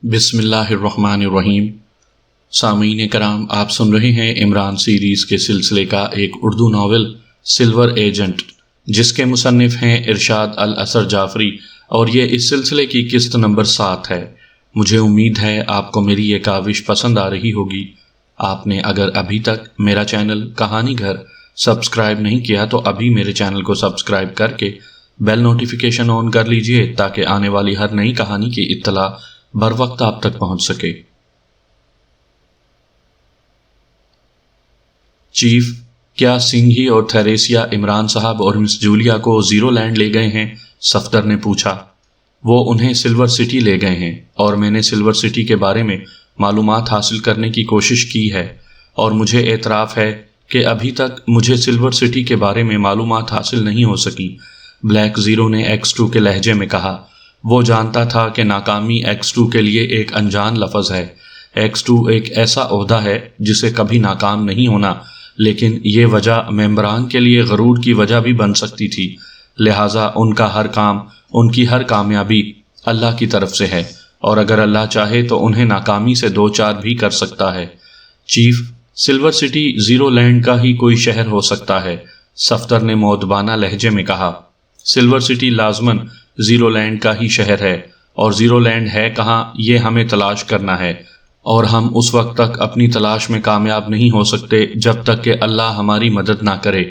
بسم اللہ الرحمن الرحیم۔ سامعین کرام، آپ سن رہے ہیں عمران سیریز کے سلسلے کا ایک اردو ناول سلور ایجنٹ، جس کے مصنف ہیں ارشاد الاثر جعفری، اور یہ اس سلسلے کی قسط نمبر 7 ہے۔ مجھے امید ہے آپ کو میری یہ کاوش پسند آ رہی ہوگی۔ آپ نے اگر ابھی تک میرا چینل کہانی گھر سبسکرائب نہیں کیا تو ابھی میرے چینل کو سبسکرائب کر کے بیل نوٹیفیکیشن آن کر لیجئے تاکہ آنے والی ہر نئی کہانی کی اطلاع بر وقت آپ تک پہنچ سکے۔ چیف، کیا سنگھی اور تھیریسیا عمران صاحب اور مس جولیا کو زیرو لینڈ لے گئے ہیں؟ صفدر نے پوچھا۔ وہ انہیں سلور سٹی لے گئے ہیں اور میں نے سلور سٹی کے بارے میں معلومات حاصل کرنے کی کوشش کی ہے، اور مجھے اعتراف ہے کہ ابھی تک مجھے سلور سٹی کے بارے میں معلومات حاصل نہیں ہو سکی، بلیک زیرو نے ایکس 2 کے لہجے میں کہا۔ وہ جانتا تھا کہ ناکامی ایکس 2 کے لیے ایک انجان لفظ ہے۔ ایکس 2 ایک ایسا عہدہ ہے جسے کبھی ناکام نہیں ہونا، لیکن یہ وجہ ممبران کے لیے غرور کی وجہ بھی بن سکتی تھی، لہٰذا ان کا ہر کام، ان کی ہر کامیابی اللہ کی طرف سے ہے، اور اگر اللہ چاہے تو انہیں ناکامی سے دو چار بھی کر سکتا ہے۔ Chief, silver city zero land کا ہی کوئی شہر ہو سکتا ہے، صفدر نے مؤدبانہ لہجے میں کہا۔ سلور سٹی لازماً زیرو لینڈ کا ہی شہر ہے، اور زیرو لینڈ ہے کہاں یہ ہمیں تلاش کرنا ہے، اور ہم اس وقت تک اپنی تلاش میں کامیاب نہیں ہو سکتے جب تک کہ اللہ ہماری مدد نہ کرے،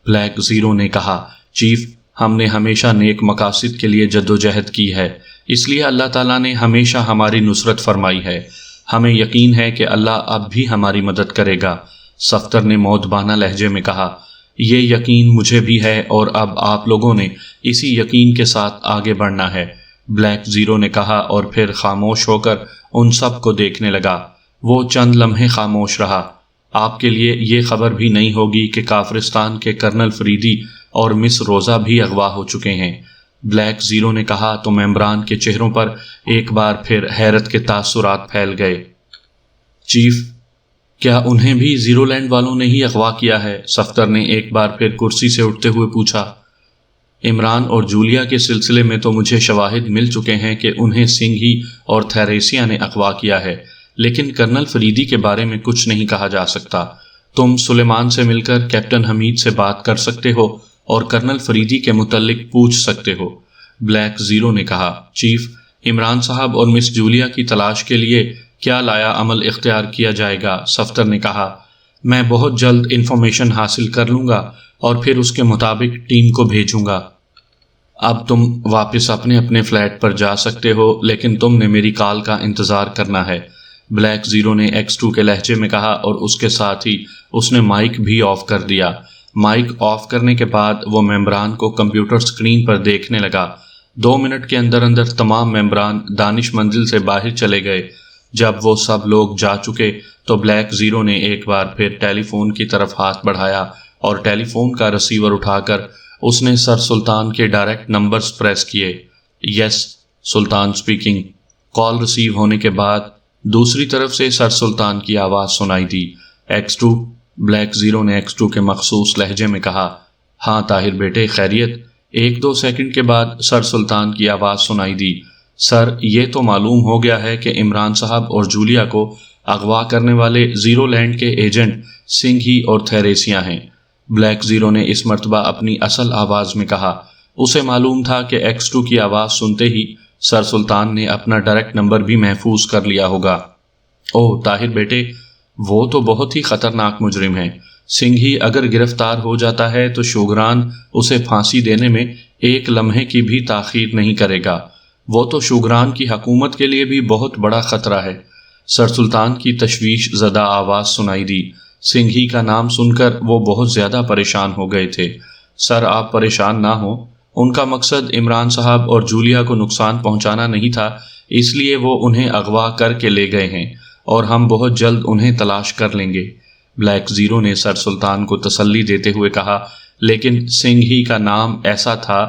بلیک زیرو نے کہا۔ چیف، ہم نے ہمیشہ نیک مقاصد کے لیے جدوجہد کی ہے، اس لیے اللہ تعالیٰ نے ہمیشہ ہماری نصرت فرمائی ہے۔ ہمیں یقین ہے کہ اللہ اب بھی ہماری مدد کرے گا، صفدر نے مؤدبانہ لہجے میں کہا۔ یہ یقین مجھے بھی ہے، اور اب آپ لوگوں نے اسی یقین کے ساتھ آگے بڑھنا ہے، بلیک زیرو نے کہا، اور پھر خاموش ہو کر ان سب کو دیکھنے لگا۔ وہ چند لمحے خاموش رہا۔ آپ کے لیے یہ خبر بھی نہیں ہوگی کہ کافرستان کے کرنل فریدی اور مس روزا بھی اغوا ہو چکے ہیں، بلیک زیرو نے کہا، تو ممبران کے چہروں پر ایک بار پھر حیرت کے تاثرات پھیل گئے۔ چیف، کیا انہیں بھی زیرو لینڈ والوں نے ہی اغوا کیا ہے؟ صفدر نے ایک بار پھر کرسی سے اٹھتے ہوئے پوچھا۔ عمران اور جولیا کے سلسلے میں تو مجھے شواہد مل چکے ہیں کہ انہیں سنگھی اور تھیریسیا نے اغوا کیا ہے، لیکن کرنل فریدی کے بارے میں کچھ نہیں کہا جا سکتا۔ تم سلیمان سے مل کر کیپٹن حمید سے بات کر سکتے ہو اور کرنل فریدی کے متعلق پوچھ سکتے ہو، بلیک زیرو نے کہا۔ چیف، عمران صاحب اور مس جولیا کی تلاش کے لیے کیا لایا عمل اختیار کیا جائے گا؟ صفدر نے کہا۔ میں بہت جلد انفارمیشن حاصل کر لوں گا اور پھر اس کے مطابق ٹیم کو بھیجوں گا۔ اب تم واپس اپنے اپنے فلیٹ پر جا سکتے ہو، لیکن تم نے میری کال کا انتظار کرنا ہے، بلیک زیرو نے ایکس 2 کے لہجے میں کہا، اور اس کے ساتھ ہی اس نے مائک بھی آف کر دیا۔ مائک آف کرنے کے بعد وہ ممبران کو کمپیوٹر سکرین پر دیکھنے لگا۔ 2 منٹ کے اندر اندر تمام ممبران دانش منزل سے باہر چلے گئے۔ جب وہ سب لوگ جا چکے تو بلیک زیرو نے ایک بار پھر ٹیلی فون کی طرف ہاتھ بڑھایا، اور ٹیلی فون کا ریسیور اٹھا کر اس نے سر سلطان کے ڈائریکٹ نمبرز پریس کیے۔ یس، سلطان سپیکنگ۔ کال ریسیو ہونے کے بعد دوسری طرف سے سر سلطان کی آواز سنائی دی۔ ایکس 2، بلیک زیرو نے ایکس 2 کے مخصوص لہجے میں کہا۔ ہاں طاہر بیٹے، خیریت؟ 1-2 سیکنڈ کے بعد سر سلطان کی آواز سنائی دی۔ سر، یہ تو معلوم ہو گیا ہے کہ عمران صاحب اور جولیا کو اغوا کرنے والے زیرو لینڈ کے ایجنٹ سنگھی اور تھیریسیا ہیں، بلیک زیرو نے اس مرتبہ اپنی اصل آواز میں کہا۔ اسے معلوم تھا کہ ایکس 2 کی آواز سنتے ہی سر سلطان نے اپنا ڈائریکٹ نمبر بھی محفوظ کر لیا ہوگا۔ اوہ طاہر بیٹے، وہ تو بہت ہی خطرناک مجرم ہے۔ سنگھی اگر گرفتار ہو جاتا ہے تو شوگران اسے پھانسی دینے میں ایک لمحے کی بھی تاخیر نہیں کرے گا۔ وہ تو شوگران کی حکومت کے لیے بھی بہت بڑا خطرہ ہے، سر سلطان کی تشویش زدہ آواز سنائی دی۔ سنگھی کا نام سن کر وہ بہت زیادہ پریشان ہو گئے تھے۔ سر، آپ پریشان نہ ہوں، ان کا مقصد عمران صاحب اور جولیا کو نقصان پہنچانا نہیں تھا، اس لیے وہ انہیں اغوا کر کے لے گئے ہیں، اور ہم بہت جلد انہیں تلاش کر لیں گے، بلیک زیرو نے سر سلطان کو تسلی دیتے ہوئے کہا۔ لیکن سنگھی کا نام ایسا تھا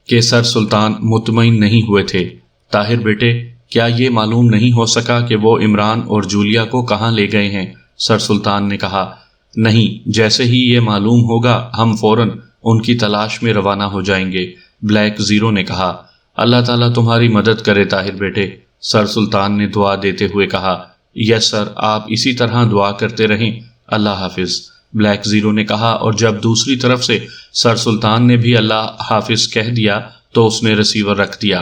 کہ سر سلطان مطمئن نہیں ہوئے تھے۔ طاہر بیٹے، کیا یہ معلوم نہیں ہو سکا کہ وہ عمران اور جولیا کو کہاں لے گئے ہیں؟ سر سلطان نے کہا۔ نہیں، جیسے ہی یہ معلوم ہوگا ہم فوراً ان کی تلاش میں روانہ ہو جائیں گے، بلیک زیرو نے کہا۔ اللہ تعالیٰ تمہاری مدد کرے طاہر بیٹے، سر سلطان نے دعا دیتے ہوئے کہا، یس سر، آپ اسی طرح دعا کرتے رہیں، اللہ حافظ، بلیک زیرو نے کہا، اور جب دوسری طرف سے سر سلطان نے بھی اللہ حافظ کہہ دیا تو اس نے ریسیور رکھ دیا۔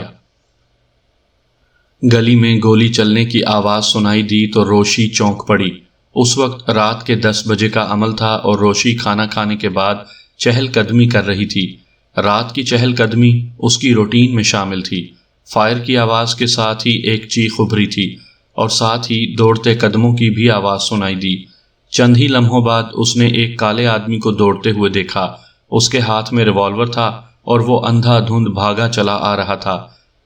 گلی میں گولی چلنے کی آواز سنائی دی تو روشی چونک پڑی۔ اس وقت رات کے 10 بجے کا عمل تھا اور روشی کھانا کھانے کے بعد چہل قدمی کر رہی تھی۔ رات کی چہل قدمی اس کی روٹین میں شامل تھی۔ فائر کی آواز کے ساتھ ہی ایک چیخ ابھری تھی اور ساتھ ہی دوڑتے قدموں کی بھی آواز سنائی دی۔ چند ہی لمحوں بعد اس نے ایک کالے آدمی کو دوڑتے ہوئے دیکھا۔ اس کے ہاتھ میں ریوالور تھا اور وہ اندھا دھند بھاگا چلا آ رہا تھا۔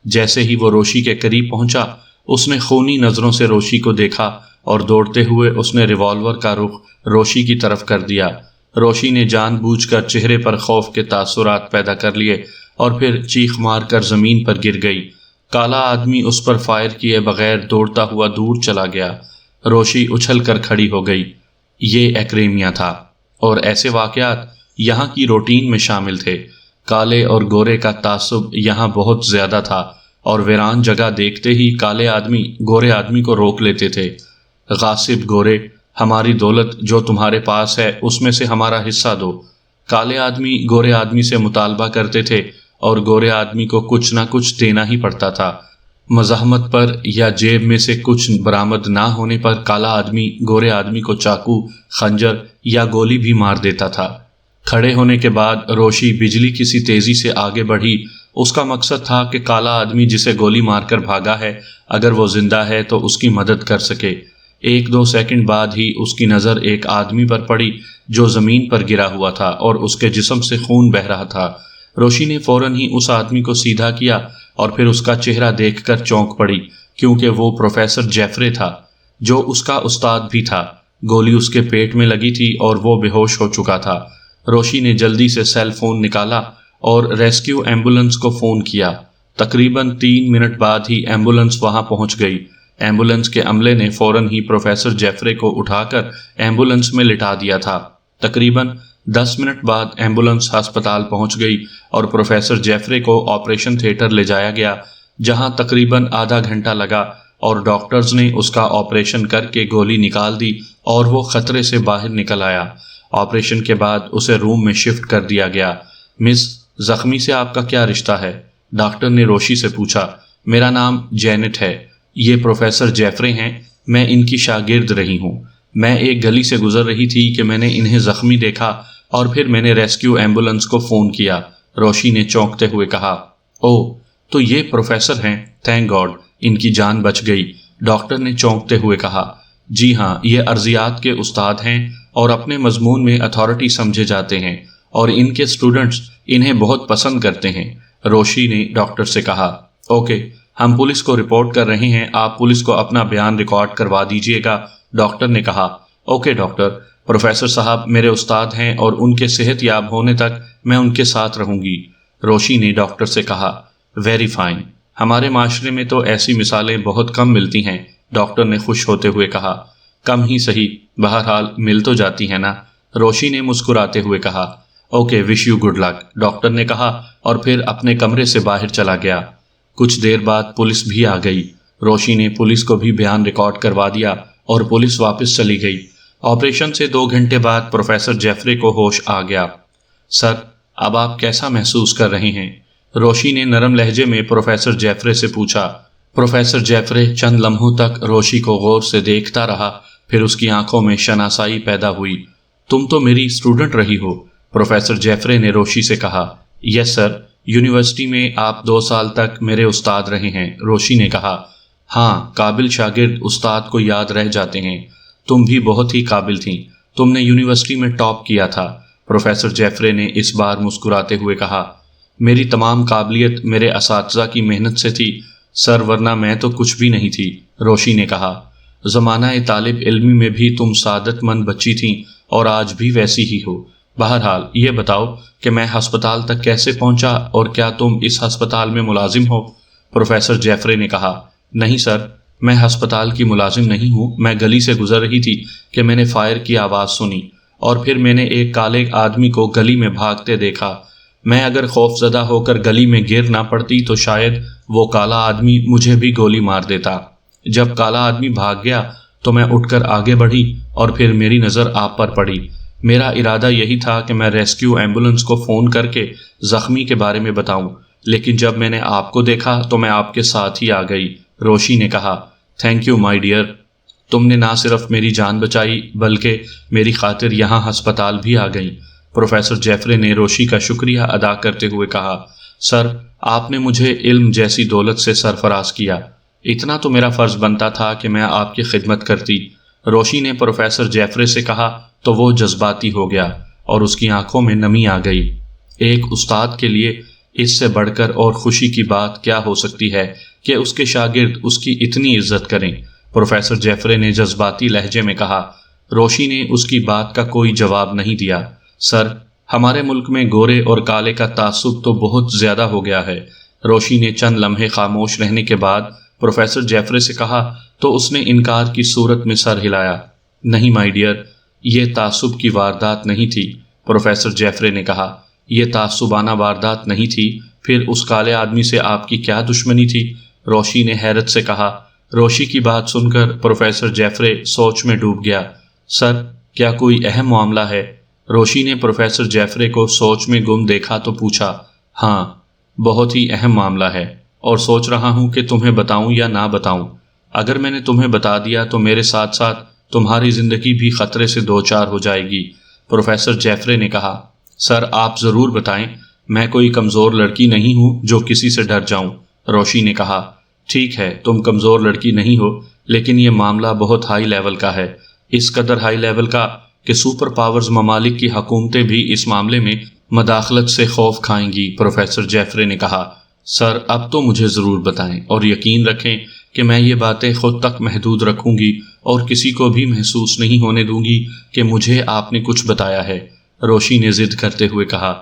جیسے ہی وہ روشی کے قریب پہنچا، اس نے خونی نظروں سے روشی کو دیکھا اور دوڑتے ہوئے اس نے ریوالور کا رخ روشی کی طرف کر دیا۔ روشی نے جان بوجھ کر چہرے پر خوف کے تاثرات پیدا کر لیے اور پھر چیخ مار کر زمین پر گر گئی۔ کالا آدمی اس پر فائر کیے بغیر دوڑتا ہوا دور چلا گیا۔ روشی اچھل کر کھڑی ہو گئی۔ یہ ایکریمیا تھا اور ایسے واقعات یہاں کی روٹین میں شامل تھے۔ کالے اور گورے کا تعصب یہاں بہت زیادہ تھا اور ویران جگہ دیکھتے ہی کالے آدمی گورے آدمی کو روک لیتے تھے۔ غاصب گورے، ہماری دولت جو تمہارے پاس ہے اس میں سے ہمارا حصہ دو۔ کالے آدمی گورے آدمی سے مطالبہ کرتے تھے اور گورے آدمی کو کچھ نہ کچھ دینا ہی پڑتا تھا۔ مزاحمت پر یا جیب میں سے کچھ برآمد نہ ہونے پر کالا آدمی گورے آدمی کو چاقو، خنجر یا گولی بھی مار دیتا تھا۔ کھڑے ہونے کے بعد روشی بجلی کسی تیزی سے آگے بڑھی۔ اس کا مقصد تھا کہ کالا آدمی جسے گولی مار کر بھاگا ہے، اگر وہ زندہ ہے تو اس کی مدد کر سکے۔ 1-2 سیکنڈ بعد ہی اس کی نظر ایک آدمی پر پڑی جو زمین پر گرا ہوا تھا اور اس کے جسم سے خون بہہ رہا تھا۔ روشی نے فوراً ہی اس آدمی کو سیدھا کیا اور پھر اس کا چہرہ دیکھ کر چونک پڑی، کیونکہ وہ پروفیسر جیفرے تھا جو اس کا استاد بھی تھا۔ گولی اس کے پیٹ میں لگی تھی اور وہ بے ہوش ہو چکا تھا۔ روشی نے جلدی سے سیل فون نکالا اور ریسکیو ایمبولنس کو فون کیا۔ تقریباً 3 منٹ بعد ہی ایمبولنس وہاں پہنچ گئی۔ ایمبولنس کے عملے نے فوراً ہی پروفیسر جیفرے کو اٹھا کر ایمبولنس میں لٹا دیا تھا۔ تقریباً 10 منٹ بعد ایمبولنس ہسپتال پہنچ گئی اور پروفیسر جیفرے کو آپریشن تھیٹر لے جایا گیا، جہاں تقریباً آدھا گھنٹہ لگا اور ڈاکٹرز نے اس کا آپریشن کر کے گولی نکال دی اور وہ خطرے سے باہر نکل آیا۔ آپریشن کے بعد اسے روم میں شفٹ کر دیا گیا۔ مس، زخمی سے آپ کا کیا رشتہ ہے؟ ڈاکٹر نے روشی سے پوچھا۔ میرا نام جینٹ ہے، یہ پروفیسر جیفرے ہیں، میں ان کی شاگرد رہی ہوں۔ میں ایک گلی سے گزر رہی تھی کہ میں نے انہیں زخمی دیکھا اور پھر میں نے ریسکیو ایمبولنس کو فون کیا، روشی نے چونکتے ہوئے کہا۔ اوہ، تو یہ پروفیسر ہیں، تھینک گاڈ، ان کی جان بچ گئی، ڈاکٹر نے چونکتے ہوئے کہا۔ جی ہاں، یہ ارضیات کے استاد ہیں اور اپنے مضمون میں اتھارٹی سمجھے جاتے ہیں اور ان کے اسٹوڈنٹس انہیں بہت پسند کرتے ہیں، روشی نے ڈاکٹر سے کہا۔ اوکے، ہم پولیس کو رپورٹ کر رہے ہیں، آپ پولیس کو اپنا بیان ریکارڈ کروا دیجئے گا، ڈاکٹر نے کہا۔ اوکے ڈاکٹر، پروفیسر صاحب میرے استاد ہیں اور ان کے صحت یاب ہونے تک میں ان کے ساتھ رہوں گی، روشی نے ڈاکٹر سے کہا۔ ویری فائن، ہمارے معاشرے میں تو ایسی مثالیں بہت کم ملتی ہیں، ڈاکٹر نے خوش ہوتے ہوئے کہا۔ کم ہی صحیح، بہرحال مل تو جاتی ہے نا، روشی نے مسکراتے ہوئے کہا۔ Okay, wish you good luck, doctor نے کہا اور پھر اپنے کمرے سے باہر چلا گیا۔ کچھ دیر بعد پولیس بھی آ گئی۔ روشی نے پولیس کو بھی بیان ریکارڈ کروا دیا اور پولیس واپس چلی گئی۔ آپریشن سے 2 گھنٹے بعد پروفیسر جیفرے کو ہوش آ گیا۔ سر، اب آپ کیسا محسوس کر رہے ہیں؟ روشی نے نرم لہجے میں پروفیسر جیفرے سے پوچھا۔ پروفیسر جیفرے چند لمحوں تک روشی کو غور سے دیکھتا رہا، پھر اس کی آنکھوں میں شناسائی پیدا ہوئی۔ تم تو میری اسٹوڈنٹ رہی ہو، پروفیسر جیفرے نے روشی سے کہا۔ یس سر، یونیورسٹی میں آپ 2 سال تک میرے استاد رہے ہیں، روشی نے کہا۔ ہاں، قابل شاگرد استاد کو یاد رہ جاتے ہیں، تم بھی بہت ہی قابل تھیں، تم نے یونیورسٹی میں ٹاپ کیا تھا، پروفیسر جیفرے نے اس بار مسکراتے ہوئے کہا۔ میری تمام قابلیت میرے اساتذہ کی محنت سے تھی سر، ورنہ میں تو کچھ بھی نہیں تھی، روشی نے کہا۔ زمانہ طالب علمی میں بھی تم سعادت مند بچی تھیں اور آج بھی ویسی ہی ہو۔ بہرحال یہ بتاؤ کہ میں ہسپتال تک کیسے پہنچا اور کیا تم اس ہسپتال میں ملازم ہو؟ پروفیسر جیفرے نے کہا۔ نہیں سر، میں ہسپتال کی ملازم نہیں ہوں، میں گلی سے گزر رہی تھی کہ میں نے فائر کی آواز سنی اور پھر میں نے ایک کالے آدمی کو گلی میں بھاگتے دیکھا۔ میں اگر خوف زدہ ہو کر گلی میں گر نہ پڑتی تو شاید وہ کالا آدمی مجھے بھی گولی مار دیتا۔ جب کالا آدمی بھاگ گیا تو میں اٹھ کر آگے بڑھی اور پھر میری نظر آپ پر پڑی۔ میرا ارادہ یہی تھا کہ میں ریسکیو ایمبولنس کو فون کر کے زخمی کے بارے میں بتاؤں، لیکن جب میں نے آپ کو دیکھا تو میں آپ کے ساتھ ہی آ گئی۔ روشی نے کہا، تھینک یو مائی ڈیئر، تم نے نہ صرف میری جان بچائی بلکہ میری خاطر یہاں ہسپتال بھی آ گئیں۔ پروفیسر جیفرے نے روشی کا شکریہ ادا کرتے ہوئے کہا، سر، آپ نے مجھے علم جیسی دولت سے سرفراز کیا، اتنا تو میرا فرض بنتا تھا کہ میں آپ کی خدمت کرتی۔ روشی نے پروفیسر جیفرے سے کہا تو وہ جذباتی ہو گیا اور اس کی آنکھوں میں نمی آ گئی۔ ایک استاد کے لیے اس سے بڑھ کر اور خوشی کی بات کیا ہو سکتی ہے کہ اس کے شاگرد اس کی اتنی عزت کریں۔ پروفیسر جیفرے نے جذباتی لہجے میں کہا۔ روشی نے اس کی بات کا کوئی جواب نہیں دیا۔ سر، ہمارے ملک میں گورے اور کالے کا تعصب تو بہت زیادہ ہو گیا ہے۔ روشی نے چند لمحے خاموش رہنے کے بعد پروفیسر جیفرے سے کہا تو اس نے انکار کی صورت میں سر ہلایا۔ نہیں مائی ڈیئر، یہ تعصب کی واردات نہیں تھی۔ پروفیسر جیفرے نے کہا، یہ تعصبانہ واردات نہیں تھی، پھر اس کالے آدمی سے آپ کی کیا دشمنی تھی؟ روشی نے حیرت سے کہا۔ روشی کی بات سن کر پروفیسر جیفرے سوچ میں ڈوب گیا۔ سر، کیا کوئی اہم معاملہ ہے؟ روشی نے پروفیسر جیفرے کو سوچ میں گم دیکھا تو پوچھا۔ ہاں، بہت ہی اہم معاملہ ہے، اور سوچ رہا ہوں کہ تمہیں بتاؤں یا نہ بتاؤں۔ اگر میں نے تمہیں بتا دیا تو میرے ساتھ ساتھ تمہاری زندگی بھی خطرے سے دوچار ہو جائے گی۔ پروفیسر جیفرے نے کہا، سر آپ ضرور بتائیں، میں کوئی کمزور لڑکی نہیں ہوں جو کسی سے ڈر جاؤں۔ روشی نے کہا، ٹھیک ہے تم کمزور لڑکی نہیں ہو، لیکن یہ معاملہ بہت ہائی لیول کا ہے، اس قدر ہائی لیول کا کہ سپر پاورز ممالک کی حکومتیں بھی اس معاملے میں مداخلت سے خوف کھائیں گی۔ پروفیسر جیفرے نے کہا، سر اب تو مجھے ضرور بتائیں، اور یقین رکھیں کہ میں یہ باتیں خود تک محدود رکھوں گی اور کسی کو بھی محسوس نہیں ہونے دوں گی کہ مجھے آپ نے کچھ بتایا ہے۔ روشی نے ضد کرتے ہوئے کہا،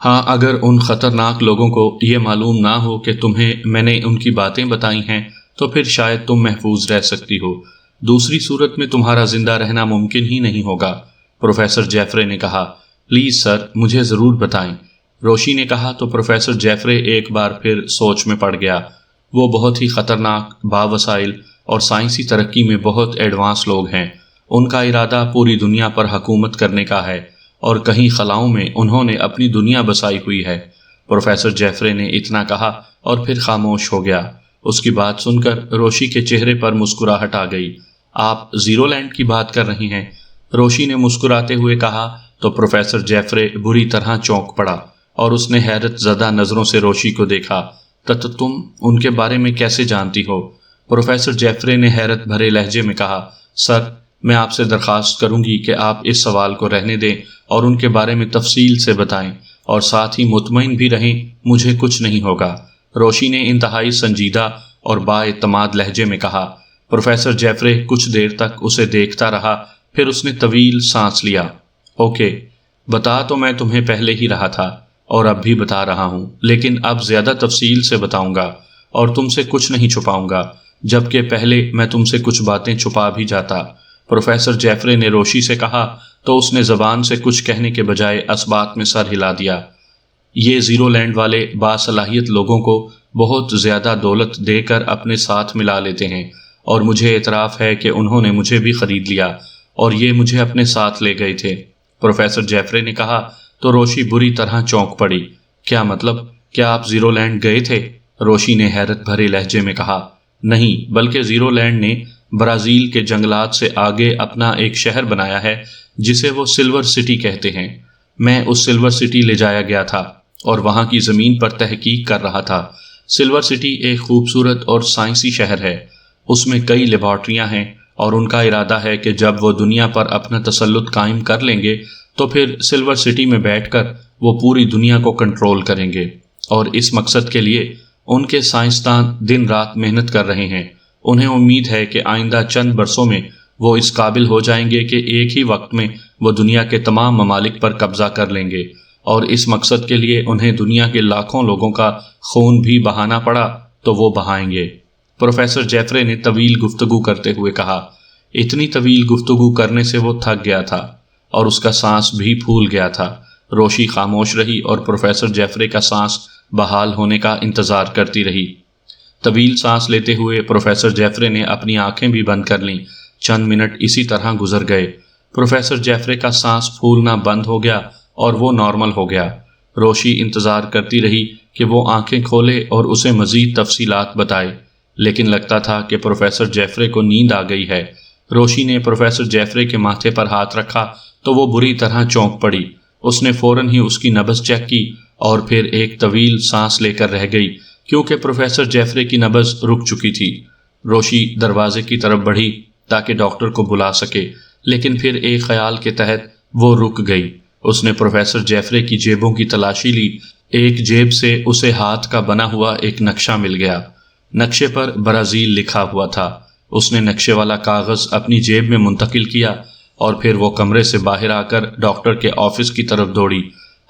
ہاں اگر ان خطرناک لوگوں کو یہ معلوم نہ ہو کہ تمہیں میں نے ان کی باتیں بتائی ہیں تو پھر شاید تم محفوظ رہ سکتی ہو، دوسری صورت میں تمہارا زندہ رہنا ممکن ہی نہیں ہوگا۔ پروفیسر جیفرے نے کہا، پلیز سر مجھے ضرور بتائیں۔ روشی نے کہا تو پروفیسر جیفرے ایک بار پھر سوچ میں پڑ گیا۔ وہ بہت ہی خطرناک، باوسائل اور سائنسی ترقی میں بہت ایڈوانس لوگ ہیں۔ ان کا ارادہ پوری دنیا پر حکومت کرنے کا ہے، اور کہیں خلاؤں میں انہوں نے اپنی دنیا بسائی ہوئی ہے۔ پروفیسر جیفرے نے اتنا کہا اور پھر خاموش ہو گیا۔ اس کی بات سن کر روشی کے چہرے پر مسکراہٹ آ گئی۔ آپ زیرو لینڈ کی بات کر رہی ہیں؟ روشی نے مسکراتے ہوئے کہا تو پروفیسر جیفرے بری طرح چونک پڑا اور اس نے حیرت زدہ نظروں سے روشی کو دیکھا۔ تم ان کے بارے میں کیسے جانتی ہو؟ پروفیسر جیفرے نے حیرت بھرے لہجے میں کہا، سر میں آپ سے درخواست کروں گی کہ آپ اس سوال کو رہنے دیں اور ان کے بارے میں تفصیل سے بتائیں، اور ساتھ ہی مطمئن بھی رہیں مجھے کچھ نہیں ہوگا۔ روشی نے انتہائی سنجیدہ اور بااعتماد لہجے میں کہا۔ پروفیسر جیفرے کچھ دیر تک اسے دیکھتا رہا، پھر اس نے طویل سانس لیا۔ اوکے، بتا تو میں تمہیں پہلے ہی رہا تھا اور اب بھی بتا رہا ہوں، لیکن اب زیادہ تفصیل سے بتاؤں گا اور تم سے کچھ نہیں چھپاؤں گا، جبکہ پہلے میں تم سے کچھ باتیں چھپا بھی جاتا۔ پروفیسر جیفرے نے روشی سے کہا تو اس نے زبان سے کچھ کہنے کے بجائے اسبات میں سر ہلا دیا۔ یہ زیرو لینڈ والے باصلاحیت لوگوں کو بہت زیادہ دولت دے کر اپنے ساتھ ملا لیتے ہیں، اور مجھے اعتراف ہے کہ انہوں نے مجھے بھی خرید لیا اور یہ مجھے اپنے ساتھ لے گئے تھے۔ پروفیسر جیفرے نے کہا تو روشی بری طرح چونک پڑی۔ کیا مطلب؟ کیا آپ زیرو لینڈ گئے تھے؟ روشی نے حیرت بھرے لہجے میں کہا، نہیں، بلکہ زیرو لینڈ نے برازیل کے جنگلات سے آگے اپنا ایک شہر بنایا ہے جسے وہ سلور سٹی کہتے ہیں۔ میں اس سلور سٹی لے جایا گیا تھا اور وہاں کی زمین پر تحقیق کر رہا تھا۔ سلور سٹی ایک خوبصورت اور سائنسی شہر ہے، اس میں کئی لیبارٹریاں ہیں، اور ان کا ارادہ ہے کہ جب وہ دنیا پر اپنا تسلط قائم کر لیں گے تو پھر سلور سٹی میں بیٹھ کر وہ پوری دنیا کو کنٹرول کریں گے، اور اس مقصد کے لیے ان کے سائنسدان دن رات محنت کر رہے ہیں۔ انہیں امید ہے کہ آئندہ چند برسوں میں وہ اس قابل ہو جائیں گے کہ ایک ہی وقت میں وہ دنیا کے تمام ممالک پر قبضہ کر لیں گے، اور اس مقصد کے لیے انہیں دنیا کے لاکھوں لوگوں کا خون بھی بہانا پڑا تو وہ بہائیں گے۔ پروفیسر جیفرے نے طویل گفتگو کرتے ہوئے کہا۔ اتنی طویل گفتگو کرنے سے وہ تھک گیا تھا اور اس کا سانس بھی پھول گیا تھا۔ روشی خاموش رہی اور پروفیسر جیفرے کا سانس بحال ہونے کا انتظار کرتی رہی۔ طویل سانس لیتے ہوئے پروفیسر جیفرے نے اپنی آنکھیں بھی بند کر لیں۔ چند منٹ اسی طرح گزر گئے۔ پروفیسر جیفرے کا سانس پھولنا بند ہو گیا اور وہ نارمل ہو گیا۔ روشی انتظار کرتی رہی کہ وہ آنکھیں کھولے اور اسے مزید تفصیلات بتائے، لیکن لگتا تھا کہ پروفیسر جیفرے کو نیند آ گئی ہے۔ روشی نے پروفیسر جیفرے کے ماتھے پر ہاتھ رکھا تو وہ بری طرح چونک پڑی۔ اس نے فوراً ہی اس کی نبض چیک کی اور پھر ایک طویل سانس لے کر رہ گئی کیونکہ پروفیسر جیفرے کی نبض رک چکی تھی۔ روشی دروازے کی طرف بڑھی تاکہ ڈاکٹر کو بلا سکے، لیکن پھر ایک خیال کے تحت وہ رک گئی۔ اس نے پروفیسر جیفرے کی جیبوں کی تلاشی لی۔ ایک جیب سے اسے ہاتھ کا بنا ہوا ایک نقشہ مل گیا۔ نقشے پر برازیل لکھا ہوا تھا۔ اس نے نقشے والا کاغذ اپنی جیب میں منتقل کیا اور پھر وہ کمرے سے باہر آ کر ڈاکٹر کے آفس کی طرف دوڑی۔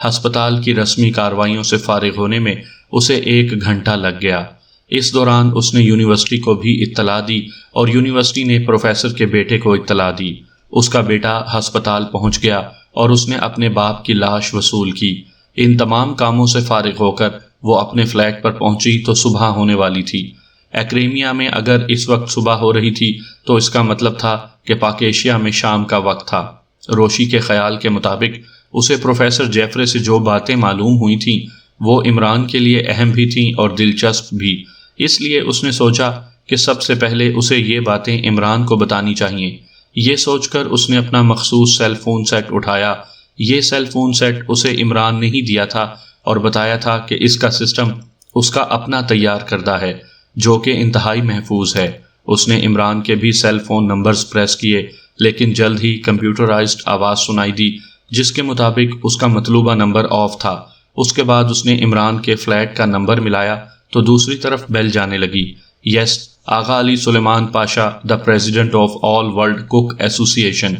ہسپتال کی رسمی کارروائیوں سے فارغ ہونے میں اسے 1 گھنٹہ لگ گیا۔ اس دوران اس نے یونیورسٹی کو بھی اطلاع دی اور یونیورسٹی نے پروفیسر کے بیٹے کو اطلاع دی۔ اس کا بیٹا ہسپتال پہنچ گیا اور اس نے اپنے باپ کی لاش وصول کی۔ ان تمام کاموں سے فارغ ہو کر وہ اپنے فلیٹ پر پہنچی تو صبح ہونے والی تھی۔ ایکریمیا میں اگر اس وقت صبح ہو رہی تھی تو اس کا مطلب تھا کہ پاک ایشیا میں شام کا وقت تھا۔ روشی کے خیال کے مطابق اسے پروفیسر جیفرے سے جو باتیں معلوم ہوئی تھیں وہ عمران کے لیے اہم بھی تھیں اور دلچسپ بھی، اس لیے اس نے سوچا کہ سب سے پہلے اسے یہ باتیں عمران کو بتانی چاہیے۔ یہ سوچ کر اس نے اپنا مخصوص سیل فون سیٹ اٹھایا۔ یہ سیل فون سیٹ اسے عمران نے ہی دیا تھا اور بتایا تھا کہ اس کا سسٹم اس کا اپنا تیار کردہ ہے جو کہ انتہائی محفوظ ہے۔ اس نے عمران کے بھی سیل فون نمبرز پریس کیے، لیکن جلد ہی کمپیوٹرائزڈ آواز سنائی دی جس کے مطابق اس کا مطلوبہ نمبر آف تھا۔ اس کے بعد اس نے عمران کے فلیٹ کا نمبر ملایا تو دوسری طرف بیل جانے لگی۔ Yes, Agha Ali Suleman Pasha, the president of all world cook association.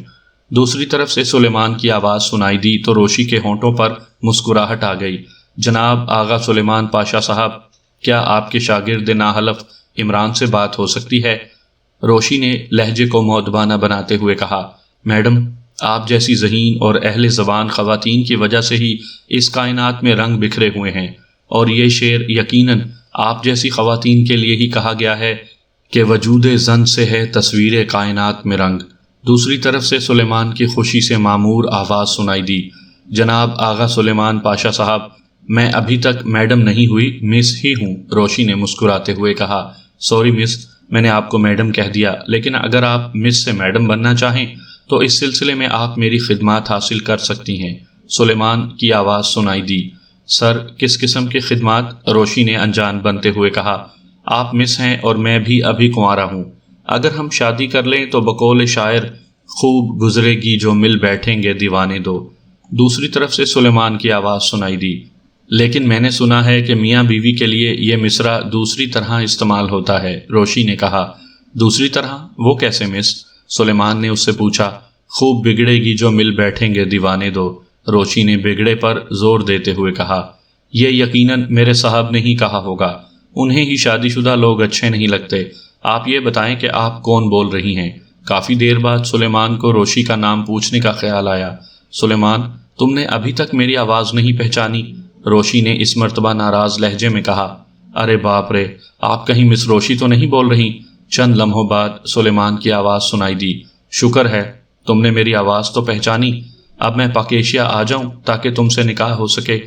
دوسری طرف سے سلیمان کی آواز سنائی دی تو روشی کے ہونٹوں پر مسکراہٹ آ گئی۔ جناب آغا سلیمان پاشا صاحب، کیا آپ کے شاگرد ناحلف عمران سے بات ہو سکتی ہے؟ روشی نے لہجے کو مؤدبانہ بناتے ہوئے کہا، میڈم، آپ جیسی ذہین اور اہل زبان خواتین کی وجہ سے ہی اس کائنات میں رنگ بکھرے ہوئے ہیں، اور یہ شعر یقیناً آپ جیسی خواتین کے لیے ہی کہا گیا ہے کہ وجود زن سے ہے تصویر کائنات میں رنگ۔ دوسری طرف سے سلیمان کی خوشی سے معمور آواز سنائی دی، جناب آغا سلیمان پاشا صاحب، میں ابھی تک میڈم نہیں ہوئی، مس ہی ہوں۔ روشی نے مسکراتے ہوئے کہا، سوری مس، میں نے آپ کو میڈم کہہ دیا، لیکن اگر آپ مس سے میڈم بننا چاہیں تو اس سلسلے میں آپ میری خدمات حاصل کر سکتی ہیں۔ سلیمان کی آواز سنائی دی، سر کس قسم کی خدمات؟ روشی نے انجان بنتے ہوئے کہا، آپ مس ہیں اور میں بھی ابھی کنوارا ہوں، اگر ہم شادی کر لیں تو بقول شاعر خوب گزرے گی جو مل بیٹھیں گے دیوانے دو۔ دوسری طرف سے سلیمان کی آواز سنائی دی، لیکن میں نے سنا ہے کہ میاں بیوی کے لیے یہ مصرع دوسری طرح استعمال ہوتا ہے۔ روشی نے کہا، دوسری طرح؟ وہ کیسے مس؟ سلیمان نے اس سے پوچھا۔ خوب بگڑے گی جو مل بیٹھیں گے دیوانے دو۔ روشی نے بگڑے پر زور دیتے ہوئے کہا، یہ یقیناً میرے صاحب نے ہی کہا ہوگا، انہیں ہی شادی شدہ لوگ اچھے نہیں لگتے۔ آپ یہ بتائیں کہ آپ کون بول رہی ہیں؟ کافی دیر بعد سلیمان کو روشی کا نام پوچھنے کا خیال آیا۔ سلیمان، تم نے ابھی تک میری آواز نہیں پہچانی؟ روشی نے اس مرتبہ ناراض لہجے میں کہا، ارے باپ رے، آپ کہیں مس روشی تو نہیں بول رہی؟ چند لمحوں بعد سلیمان کی آواز سنائی دی، شکر ہے تم نے میری آواز تو پہچانی، اب میں پاک ایشیا آ جاؤں تاکہ تم سے نکاح ہو سکے؟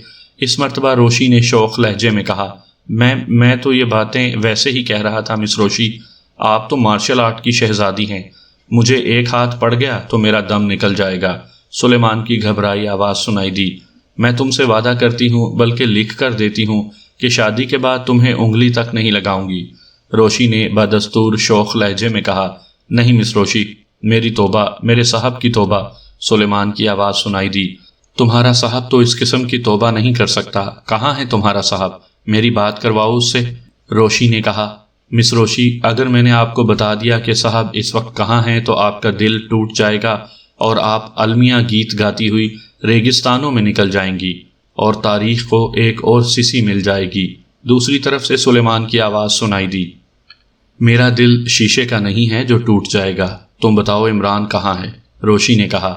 اس مرتبہ روشی نے شوخ لہجے میں کہا، میں تو یہ باتیں ویسے ہی کہہ رہا تھا مس روشی، آپ تو مارشل آرٹ کی شہزادی ہیں، مجھے ایک ہاتھ پڑ گیا تو میرا دم نکل جائے گا۔ سلیمان کی گھبرائی آواز سنائی دی، میں تم سے وعدہ کرتی ہوں بلکہ لکھ کر دیتی ہوں کہ شادی کے بعد تمہیں انگلی تک نہیں لگاؤں گی۔ روشی نے بدستور شوخ لہجے میں کہا، نہیں مس روشی، میری توبہ، میرے صاحب کی توبہ۔ سلیمان کی آواز سنائی دی، تمہارا صاحب تو اس قسم کی توبہ نہیں کر سکتا، کہاں ہے تمہارا صاحب؟ میری بات کرواؤ اس سے۔ روشی نے کہا، مس روشی، اگر میں نے آپ کو بتا دیا کہ صاحب اس وقت کہاں ہیں تو آپ کا دل ٹوٹ جائے گا اور آپ المیہ گیت گاتی ہوئی ریگستانوں میں نکل جائیں گی اور تاریخ کو ایک اور سسی مل جائے گی۔ دوسری طرف سے سلیمان کی آواز سنائی دی، میرا دل شیشے کا نہیں ہے جو ٹوٹ جائے گا، تم بتاؤ عمران کہاں ہے؟ روشی نے کہا،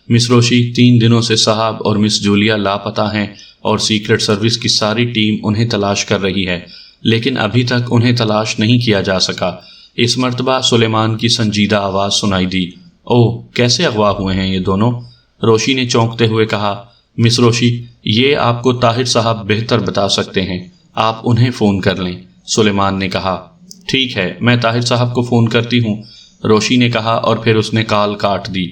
مس روشی، 3 دنوں سے صاحب اور مس جولیا لاپتہ ہیں اور سیکرٹ سروس کی ساری ٹیم انہیں تلاش کر رہی ہے، لیکن ابھی تک انہیں تلاش نہیں کیا جا سکا۔ اس مرتبہ سلیمان کی سنجیدہ آواز سنائی دی۔ اوہ، کیسے اغوا ہوئے ہیں یہ دونوں؟ روشی نے چونکتے ہوئے کہا۔ مس روشی، یہ آپ کو طاہر صاحب بہتر بتا سکتے ہیں، آپ انہیں فون کر لیں، سلیمان نے کہا۔ ٹھیک ہے، میں طاہر صاحب کو فون کرتی ہوں، روشی نے کہا، اور پھر اس نے کال کاٹ دی۔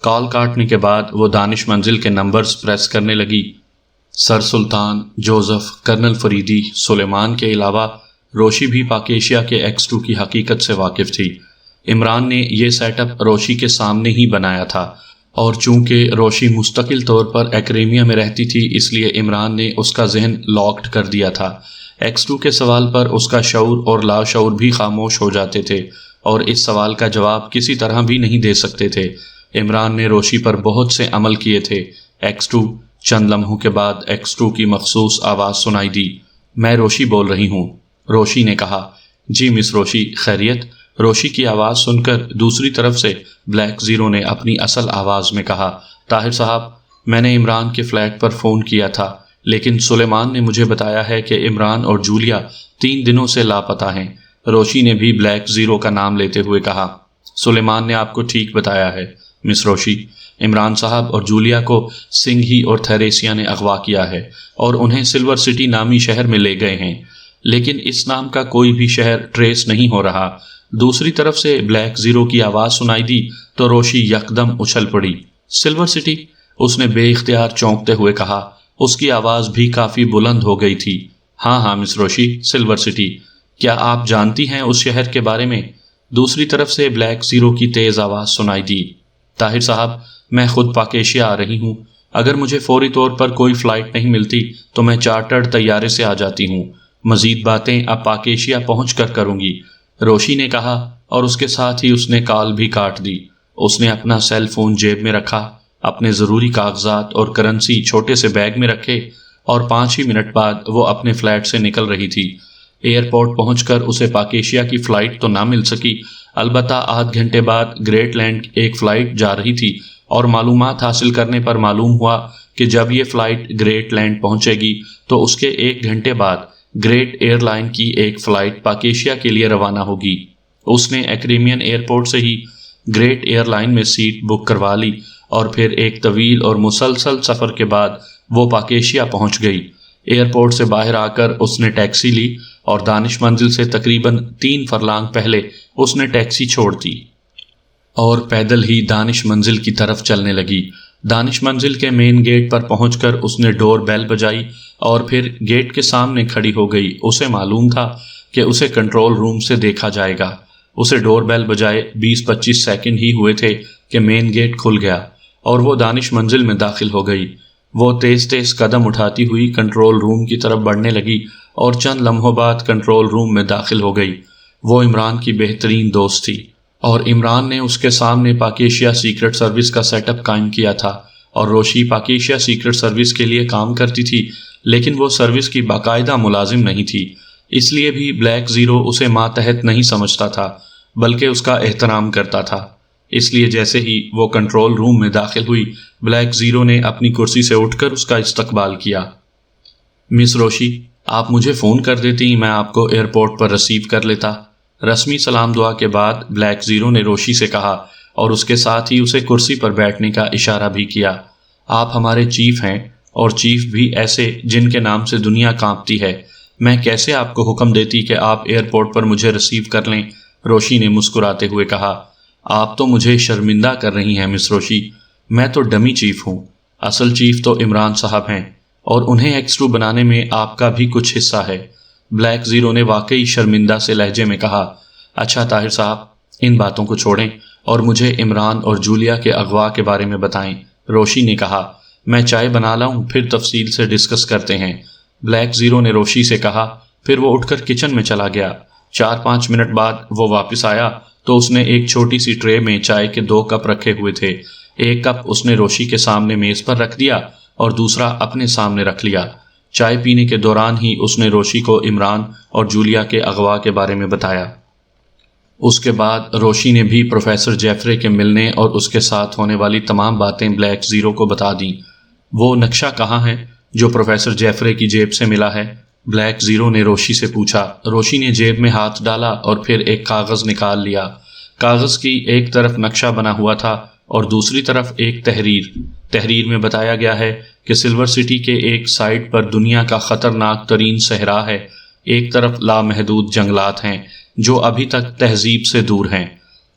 کال کاٹنے کے بعد وہ دانش منزل کے نمبرز پریس کرنے لگی۔ سر سلطان، جوزف، کرنل فریدی، سلیمان کے علاوہ روشی بھی پاکیشیا کے X2 کی حقیقت سے واقف تھی۔ عمران نے یہ سیٹ اپ روشی کے سامنے ہی بنایا تھا، اور چونکہ روشی مستقل طور پر ایکریمیا میں رہتی تھی، اس لیے عمران نے اس کا ذہن لاکڈ کر دیا تھا۔ X2 کے سوال پر اس کا شعور اور لاشعور بھی خاموش ہو جاتے تھے، اور اس سوال کا جواب کسی طرح بھی نہیں دے سکتے تھے۔ عمران نے روشی پر بہت سے عمل کیے تھے۔ X2۔ چند لمحوں کے بعد X2 کی مخصوص آواز سنائی دی۔ میں روشی بول رہی ہوں، روشی نے کہا۔ جی مس روشی، خیریت؟ روشی کی آواز سن کر دوسری طرف سے بلیک زیرو نے اپنی اصل آواز میں کہا۔ طاہر صاحب، میں نے عمران کے فلیٹ پر فون کیا تھا، لیکن سلیمان نے مجھے بتایا ہے کہ عمران اور جولیا 3 دنوں سے لاپتہ ہیں۔ روشی نے بھی بلیک زیرو کا نام لیتے ہوئے کہا۔ سلیمان نے آپ کو ٹھیک بتایا ہے مس روشی، عمران صاحب اور جولیا کو سنگھی اور تھیریسیا نے اغوا کیا ہے اور انہیں سلور سٹی نامی شہر میں لے گئے ہیں، لیکن اس نام کا کوئی بھی شہر ٹریس نہیں ہو رہا۔ دوسری طرف سے بلیک زیرو کی آواز سنائی دی تو روشی یکدم اچھل پڑی۔ Silver city? اس نے بے اختیار چونکتے ہوئے کہا۔ اس کی آواز بھی کافی بلند ہو گئی تھی۔ ہاں ہاں مس روشی، سلور سٹی۔ کیا آپ جانتی ہیں اس شہر کے بارے میں؟ دوسری طرف سے بلیک زیرو کی تیز آواز سنائی دی۔ طاہر صاحب، میں خود پاکیشیا آ رہی ہوں۔ اگر مجھے فوری طور پر کوئی فلائٹ نہیں ملتی تو میں چارٹرڈ طیارے سے آ جاتی ہوں۔ مزید باتیں اب پاکیشیا پہنچ کر کروں گی، روشی نے کہا، اور اس کے ساتھ ہی اس نے کال بھی کاٹ دی۔ اس نے اپنا سیل فون جیب میں رکھا، اپنے ضروری کاغذات اور کرنسی چھوٹے سے بیگ میں رکھے، اور 5 ہی منٹ بعد وہ اپنے فلیٹ سے نکل رہی تھی۔ ایئرپورٹ پہنچ کر اسے پاکیشیا کی فلائٹ تو نہ مل سکی، البتہ آدھ گھنٹے بعد گریٹ لینڈ ایک فلائٹ جا رہی تھی، اور معلومات حاصل کرنے پر معلوم ہوا کہ جب یہ فلائٹ گریٹ لینڈ پہنچے گی تو اس کے 1 گھنٹے بعد گریٹ ایئر لائن کی ایک فلائٹ پاکیشیا کے لیے روانہ ہوگی۔ اس نے ایکریمین ایئرپورٹ سے ہی گریٹ ایئر لائن میں سیٹ بک کروا لی، اور پھر ایک طویل اور مسلسل سفر کے بعد وہ پاکیشیا پہنچ گئی۔ ایئرپورٹ سے باہر آ کر اس نے ٹیکسی لی، اور دانش منزل سے تقریباً 3 فرلانگ پہلے اس نے ٹیکسی چھوڑ دی اور پیدل ہی دانش منزل کی طرف چلنے لگی۔ دانش منزل کے مین گیٹ پر پہنچ کر اس نے ڈور بیل بجائی اور پھر گیٹ کے سامنے کھڑی ہو گئی۔ اسے معلوم تھا کہ اسے کنٹرول روم سے دیکھا جائے گا۔ اسے ڈور بیل بجائے 20-25 سیکنڈ ہی ہوئے تھے کہ مین گیٹ کھل گیا اور وہ دانش منزل میں داخل ہو گئی۔ وہ تیز تیز قدم اٹھاتی ہوئی کنٹرول روم کی طرف بڑھنے لگی اور چند لمحوں بعد کنٹرول روم میں داخل ہو گئی۔ وہ عمران کی بہترین دوست تھی، اور عمران نے اس کے سامنے پاکیشیا سیکرٹ سروس کا سیٹ اپ قائم کیا تھا، اور روشی پاکیشیا سیکرٹ سروس کے لیے کام کرتی تھی، لیکن وہ سروس کی باقاعدہ ملازم نہیں تھی۔ اس لیے بھی بلیک زیرو اسے ماتحت نہیں سمجھتا تھا، بلکہ اس کا احترام کرتا تھا۔ اس لیے جیسے ہی وہ کنٹرول روم میں داخل ہوئی، بلیک زیرو نے اپنی کرسی سے اٹھ کر اس کا استقبال کیا۔ مس روشی، آپ مجھے فون کر دیتی، میں آپ کو ایئرپورٹ پر ریسیو کر لیتا۔ رسمی سلام دعا کے بعد بلیک زیرو نے روشی سے کہا، اور اس کے ساتھ ہی اسے کرسی پر بیٹھنے کا اشارہ بھی کیا۔ آپ ہمارے چیف ہیں، اور چیف بھی ایسے جن کے نام سے دنیا کانپتی ہے۔ میں کیسے آپ کو حکم دیتی کہ آپ ایئرپورٹ پر مجھے ریسیو کر لیں؟ روشی نے مسکراتے ہوئے کہا۔ آپ تو مجھے شرمندہ کر رہی ہیں مس روشی، میں تو ڈمی چیف ہوں، اصل چیف تو عمران صاحب ہیں، اور انہیں X2 بنانے میں آپ کا بھی کچھ حصہ ہے۔ بلیک زیرو نے واقعی شرمندہ سے لہجے میں کہا۔ اچھا طاہر صاحب، ان باتوں کو چھوڑیں اور مجھے عمران اور جولیا کے اغوا کے بارے میں بتائیں، روشی نے کہا۔ میں چائے بنا لاؤں، پھر تفصیل سے ڈسکس کرتے ہیں، بلیک زیرو نے روشی سے کہا۔ پھر وہ اٹھ کر کچن میں چلا گیا۔ 4-5 منٹ بعد وہ واپس آیا تو اس نے ایک چھوٹی سی ٹرے میں چائے کے 2 کپ رکھے ہوئے تھے۔ ایک کپ اس نے روشی کے سامنے میز پر رکھ دیا اور دوسرا اپنے سامنے رکھ لیا۔ چائے پینے کے دوران ہی اس نے روشی کو عمران اور جولیا کے اغوا کے بارے میں بتایا۔ اس کے بعد روشی نے بھی پروفیسر جیفرے کے ملنے اور اس کے ساتھ ہونے والی تمام باتیں بلیک زیرو کو بتا دیں۔ وہ نقشہ کہاں ہے جو پروفیسر جیفرے کی جیب سے ملا ہے؟ بلیک زیرو نے روشی سے پوچھا۔ روشی نے جیب میں ہاتھ ڈالا اور پھر ایک کاغذ نکال لیا۔ کاغذ کی ایک طرف نقشہ بنا ہوا تھا اور دوسری طرف ایک تحریر میں بتایا گیا ہے کہ سلور سٹی کے ایک سائڈ پر دنیا کا خطرناک ترین صحرا ہے، ایک طرف لامحدود جنگلات ہیں جو ابھی تک تہذیب سے دور ہیں،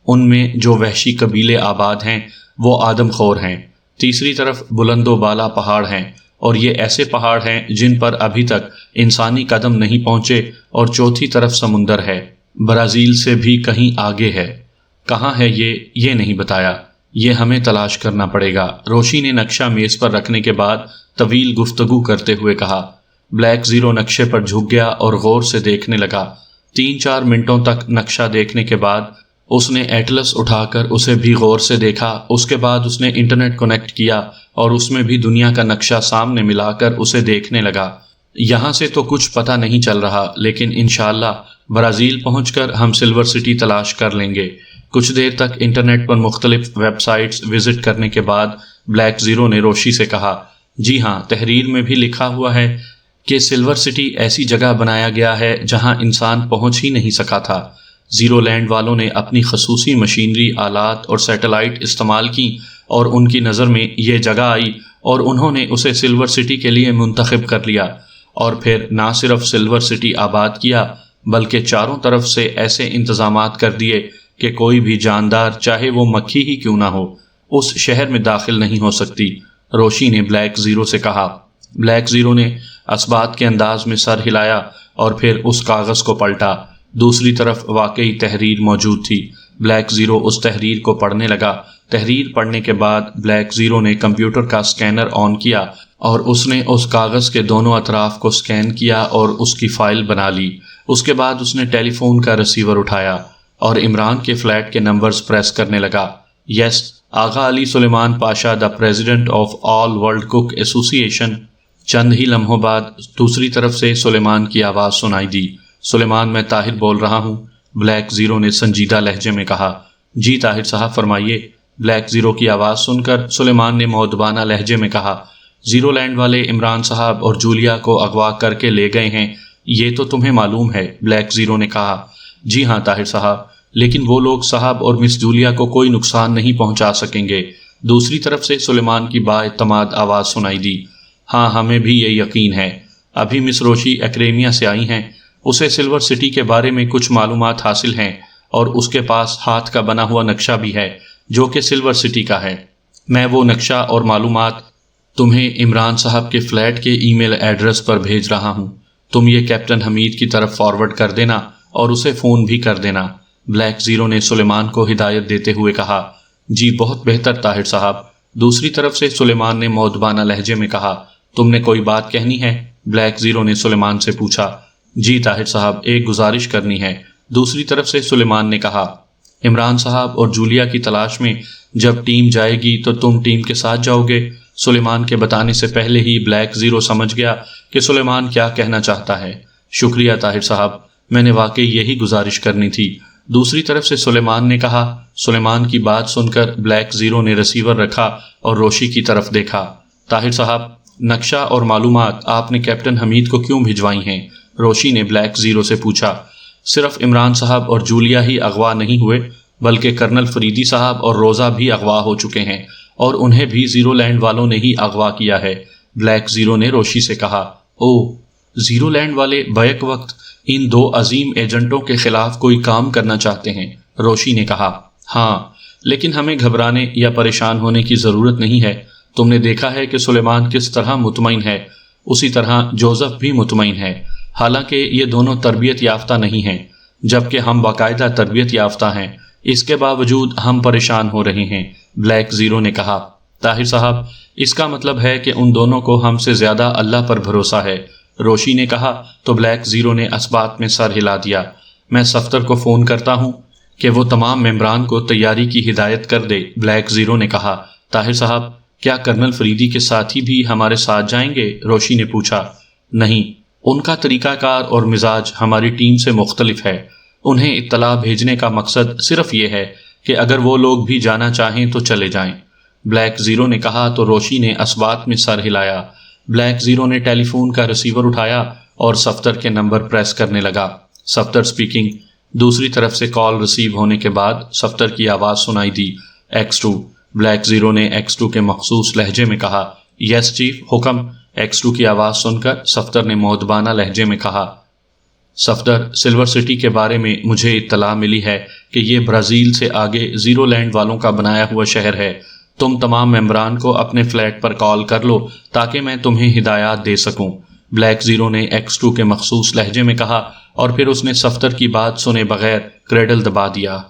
ان میں جو وحشی قبیلے آباد ہیں وہ آدم خور ہیں، تیسری طرف بلند و بالا پہاڑ ہیں اور یہ ایسے پہاڑ ہیں جن پر ابھی تک انسانی قدم نہیں پہنچے، اور چوتھی طرف سمندر ہے، برازیل سے بھی کہیں آگے ہے۔ کہاں ہے یہ نہیں بتایا، یہ ہمیں تلاش کرنا پڑے گا۔ روشی نے نقشہ میز پر رکھنے کے بعد طویل گفتگو کرتے ہوئے کہا۔ بلیک زیرو نقشے پر جھک گیا اور غور سے دیکھنے لگا۔ 3-4 منٹوں تک نقشہ دیکھنے کے بعد اس نے ایٹلس اٹھا کر اسے بھی غور سے دیکھا۔ اس کے بعد اس نے انٹرنیٹ کنیکٹ کیا اور اس میں بھی دنیا کا نقشہ سامنے ملا کر اسے دیکھنے لگا۔ یہاں سے تو کچھ پتہ نہیں چل رہا، لیکن انشاءاللہ برازیل پہنچ کر ہم سلور سٹی تلاش کر لیں گے۔ کچھ دیر تک انٹرنیٹ پر مختلف ویب سائٹس وزٹ کرنے کے بعد بلیک زیرو نے روشی سے کہا، جی ہاں، تحریر میں بھی لکھا ہوا ہے کہ سلور سٹی ایسی جگہ بنایا گیا ہے جہاں انسان پہنچ ہی نہیں سکا تھا۔ زیرو لینڈ والوں نے اپنی خصوصی مشینری، آلات اور سیٹلائٹ استعمال کی اور ان کی نظر میں یہ جگہ آئی اور انہوں نے اسے سلور سٹی کے لیے منتخب کر لیا، اور پھر نہ صرف سلور سٹی آباد کیا بلکہ چاروں طرف سے ایسے انتظامات کر دیے کہ کوئی بھی جاندار، چاہے وہ مکھی ہی کیوں نہ ہو، اس شہر میں داخل نہیں ہو سکتی۔ روشی نے بلیک زیرو سے کہا۔ بلیک زیرو نے اثبات کے انداز میں سر ہلایا اور پھر اس کاغذ کو پلٹا۔ دوسری طرف واقعی تحریر موجود تھی۔ بلیک زیرو اس تحریر کو پڑھنے لگا۔ تحریر پڑھنے کے بعد بلیک زیرو نے کمپیوٹر کا سکینر آن کیا اور اس نے اس کاغذ کے دونوں اطراف کو سکین کیا اور اس کی فائل بنا لی۔ اس کے بعد اس نے ٹیلی فون کا ریسیور اٹھایا اور عمران کے فلیٹ کے نمبرز پریس کرنے لگا۔ Yes, Agha Ali Suleman Pasha, the president of all world cook association. چند ہی لمحوں بعد دوسری طرف سے سلیمان کی آواز سنائی دی۔ سلیمان، میں طاہر بول رہا ہوں، بلیک زیرو نے سنجیدہ لہجے میں کہا۔ جی طاہر صاحب، فرمائیے۔ بلیک زیرو کی آواز سن کر سلیمان نے مؤدبانہ لہجے میں کہا، زیرو لینڈ والے عمران صاحب اور جولیا کو اغوا کر کے لے گئے ہیں، یہ تو تمہیں معلوم ہے۔ بلیک زیرو نے کہا، جی ہاں طاہر صاحب، لیکن وہ لوگ صاحب اور مس جولیا کو کوئی نقصان نہیں پہنچا سکیں گے۔ دوسری طرف سے سلیمان کی بااعتماد آواز سنائی دی۔ ہاں، ہمیں بھی یہ یقین ہے۔ ابھی مس روشی ایکریمیا سے آئی ہیں، اسے سلور سٹی کے بارے میں کچھ معلومات حاصل ہیں اور اس کے پاس ہاتھ کا بنا ہوا نقشہ بھی ہے جو کہ سلور سٹی کا ہے۔ میں وہ نقشہ اور معلومات تمہیں عمران صاحب کے فلیٹ کے ای میل ایڈریس پر بھیج رہا ہوں۔ تم یہ کیپٹن حمید کی طرف فارورڈ کر دینا اور اسے فون بھی کر دینا۔ بلیک زیرو نے سلیمان کو ہدایت دیتے ہوئے کہا۔ جی بہت بہتر طاہر صاحب۔ دوسری طرف سے سلیمان نے مؤدبانہ لہجے میں کہا، تم نے کوئی بات کہنی ہے؟ بلیک زیرو نے سلیمان سے پوچھا۔ جی طاہر صاحب، ایک گزارش کرنی ہے۔ دوسری طرف سے سلیمان نے کہا، عمران صاحب اور جولیا کی تلاش میں جب ٹیم جائے گی تو تم ٹیم کے ساتھ جاؤ گے۔ سلیمان کے بتانے سے پہلے ہی بلیک زیرو سمجھ گیا کہ سلیمان کیا کہنا چاہتا ہے۔ شکریہ طاہر صاحب، میں نے واقعی یہی گزارش کرنی تھی۔ دوسری طرف سے سلیمان نے کہا۔ سلیمان کی بات سن کر بلیک زیرو نے ریسیور رکھا اور روشی کی طرف دیکھا۔ طاہر صاحب، نقشہ اور معلومات آپ نے کیپٹن حمید کو کیوں بھجوائی ہیں؟ روشی نے بلیک زیرو سے پوچھا۔ صرف عمران صاحب اور جولیا ہی اغوا نہیں ہوئے بلکہ کرنل فریدی صاحب اور روزہ بھی اغوا ہو چکے ہیں، اور انہیں بھی زیرو لینڈ والوں نے ہی اغوا کیا ہے، بلیک زیرو نے روشی سے کہا۔ او، زیرو لینڈ والے بیک وقت ان دو عظیم ایجنٹوں کے خلاف کوئی کام کرنا چاہتے ہیں، روشی نے کہا۔ ہاں، لیکن ہمیں گھبرانے یا پریشان ہونے کی ضرورت نہیں ہے۔ تم نے دیکھا ہے کہ سلیمان کس طرح مطمئن ہے، اسی طرح جوزف بھی مطمئن ہے، حالانکہ یہ دونوں تربیت یافتہ نہیں ہیں جبکہ ہم باقاعدہ تربیت یافتہ ہیں، اس کے باوجود ہم پریشان ہو رہے ہیں، بلیک زیرو نے کہا۔ طاہر صاحب، اس کا مطلب ہے کہ ان دونوں کو ہم سے زیادہ اللہ پر بھروسہ ہے، روشی نے کہا تو بلیک زیرو نے اسبات میں سر ہلا دیا۔ میں صفدر کو فون کرتا ہوں کہ وہ تمام ممبران کو تیاری کی ہدایت کر دے، بلیک زیرو نے کہا۔ طاہر صاحب، کیا کرنل فریدی کے ساتھی بھی ہمارے ساتھ جائیں گے؟ روشی نے پوچھا۔ نہیں، ان کا طریقہ کار اور مزاج ہماری ٹیم سے مختلف ہے۔ انہیں اطلاع بھیجنے کا مقصد صرف یہ ہے کہ اگر وہ لوگ بھی جانا چاہیں تو چلے جائیں۔ بلیک زیرو نے کہا تو روشی نے اثبات میں سر ہلایا۔ بلیک زیرو نے ٹیلی فون کا ریسیور اٹھایا اور صفدر کے نمبر پریس کرنے لگا۔ صفدر سپیکنگ۔ دوسری طرف سے کال ریسیو ہونے کے بعد صفدر کی آواز سنائی دی، X2۔ بلیک زیرو نے X2 کے مخصوص لہجے میں کہا، یس چیف، حکم۔ X2 کی آواز سن کر صفدر نے مؤدبانہ لہجے میں کہا، صفدر، سلور سٹی کے بارے میں مجھے اطلاع ملی ہے کہ یہ برازیل سے آگے زیرو لینڈ والوں کا بنایا ہوا شہر ہے۔ تم تمام ممبران کو اپنے فلیٹ پر کال کر لو تاکہ میں تمہیں ہدایات دے سکوں۔ بلیک زیرو نے X2 کے مخصوص لہجے میں کہا اور پھر اس نے صفدر کی بات سنے بغیر کریڈل دبا دیا۔